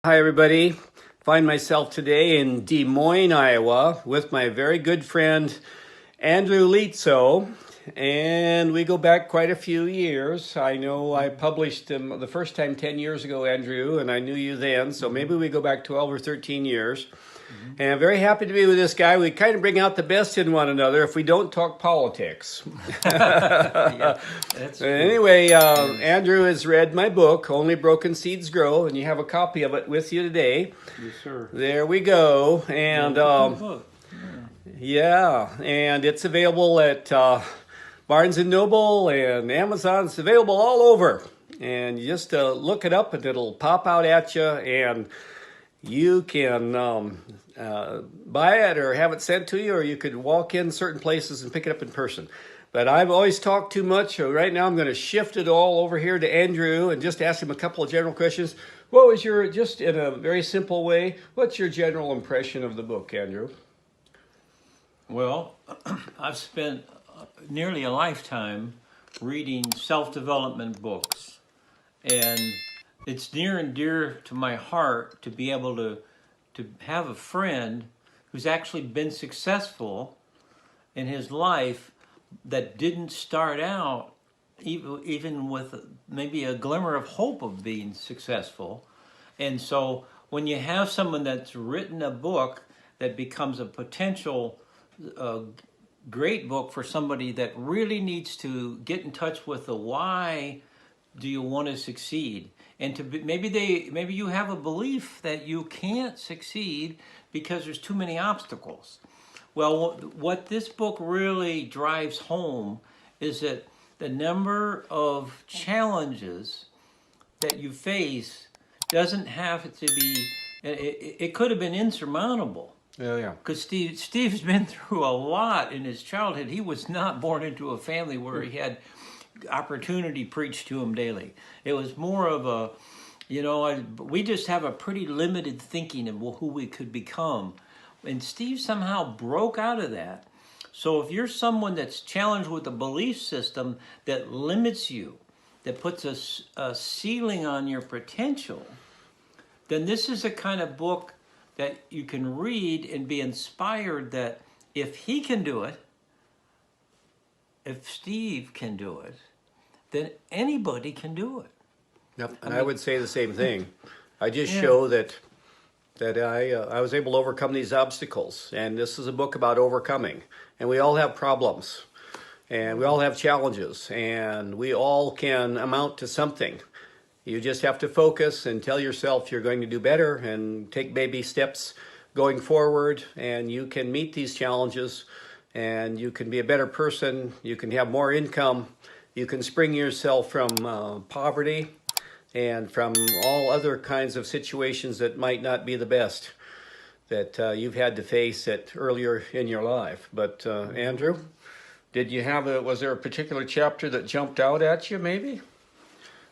Hi, everybody. Find myself today in Des Moines, Iowa, with my very good friend Andrew Lietzow, and we go back quite a few years. I know I published him the first time 10 years ago, Andrew, and I knew you then, so maybe we go back 12 or 13 years. And I'm very happy to be with this guy. We kind of bring out the best in one another if we don't talk politics. Yeah, that's true. Anyway, Andrew has read my book, Only Broken Seeds Grow, and you have a copy of it with you today. Yes, sir. There we go. And Book. yeah, and it's available at Barnes & Noble and Amazon. It's available all over. And you just look it up and it'll pop out at you, and you can buy it or have it sent to you, or you could walk in certain places and pick it up in person. But I've always talked too much, so right now I'm going to shift it all over here to Andrew and just ask him a couple of general questions. What was your, just in a very simple way, what's your general impression of the book, Andrew? Well, I've spent nearly a lifetime reading self-development books, and it's near and dear to my heart to be able to have a friend who's actually been successful in his life that didn't start out even with maybe a glimmer of hope of being successful. And so when you have someone that's written a book that becomes a potential great book for somebody that really needs to get in touch with the why do you want to succeed, and to be, maybe you have a belief that you can't succeed because there's too many obstacles. Well, what this book really drives home is that the number of challenges that you face doesn't have to be, it could have been insurmountable. Yeah. Because Steve's been through a lot in his childhood. He was not born into a family where he had opportunity preached to him daily. It was more of a, we just have a pretty limited thinking of who we could become. And Steve somehow broke out of that. So if you're someone that's challenged with a belief system that limits you, that puts a ceiling on your potential, then this is a kind of book that you can read and be inspired that if he can do it, if Steve can do it, then anybody can do it. Yep. And I would say the same thing. I just show that I was able to overcome these obstacles, and this is a book about overcoming. And we all have problems, and we all have challenges, and we all can amount to something. You just have to focus and tell yourself you're going to do better and take baby steps going forward, and you can meet these challenges, and you can be a better person. You can have more income. You can spring yourself from poverty and from all other kinds of situations that might not be the best that you've had to face earlier in your life. But Andrew, was there a particular chapter that jumped out at you maybe?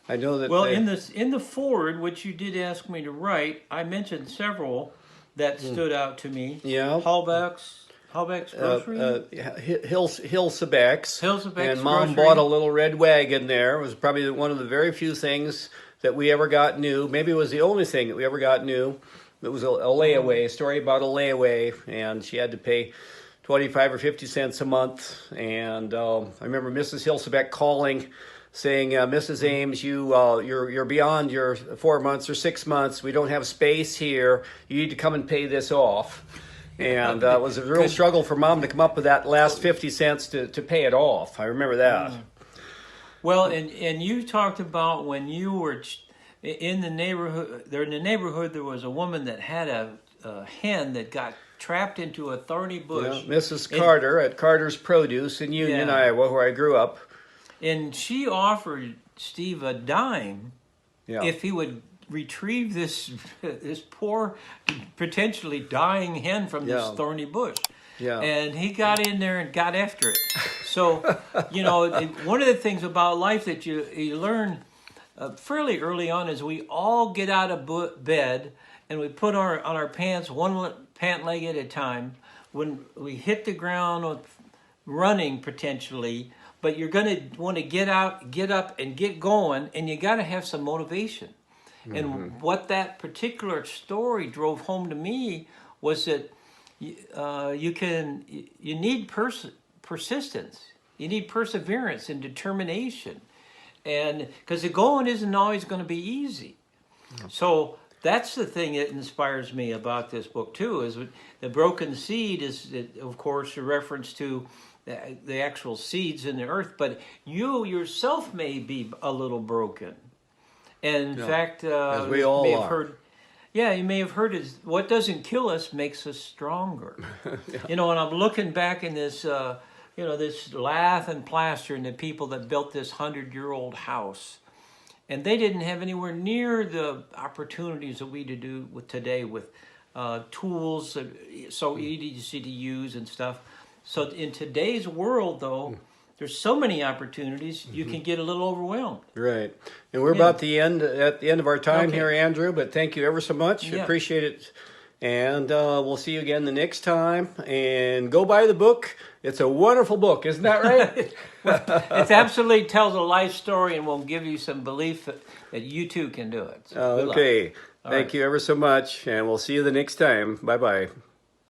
I know that. Well, in the foreword, which you did ask me to write, I mentioned several that stood out to me. Yeah. Hallbeck's Grocery? Hilsabeck's. And Mom bought a little red wagon there. It was probably one of the very few things that we ever got new. Maybe it was the only thing that we ever got new. It was a layaway, a story about a layaway, and she had to pay 25 or 50 cents a month. And I remember Mrs. Hilsabeck calling, saying, Mrs. Ames, you're beyond your 4 months or 6 months. We don't have space here. You need to come and pay this off. And it was a real struggle for Mom to come up with that last 50 cents to pay it off. I remember that. Well, and you talked about when you were in the neighborhood. There there was a woman that had a hen that got trapped into a thorny bush. Yeah, Mrs. Carter at Carter's Produce in Union, Iowa, where I grew up. And she offered Steve a dime if he would retrieve this poor, potentially dying hen from this thorny bush. Yeah. And he got in there and got after it. So, one of the things about life that you learn fairly early on is we all get out of bed and we put on our pants one pant leg at a time. When we hit the ground running potentially, but you're going to want to get up and get going, and you got to have some motivation. And what that particular story drove home to me was that you need persistence, you need perseverance and determination, and because the going isn't always going to be easy. So that's the thing that inspires me about this book too. Is the broken seed is, of course, a reference to the actual seeds in the earth, but you yourself may be a little broken. And in fact, as we all may have are. heard. Yeah, you may have heard is what doesn't kill us makes us stronger. You know, and I'm looking back in this, this lath and plaster and the people that built this 100-year-old house, and they didn't have anywhere near the opportunities that we do with today with tools so easy to use and stuff. So in today's world, though, there's so many opportunities, you can get a little overwhelmed. Right. And we're about at the end of our time here, Andrew, but thank you ever so much. Yeah. Appreciate it. And we'll see you again the next time. And go buy the book. It's a wonderful book. Isn't that right? It absolutely tells a life story and will give you some belief that you too can do it. So good luck. Okay. Thank you ever so much. And we'll see you the next time. Bye-bye.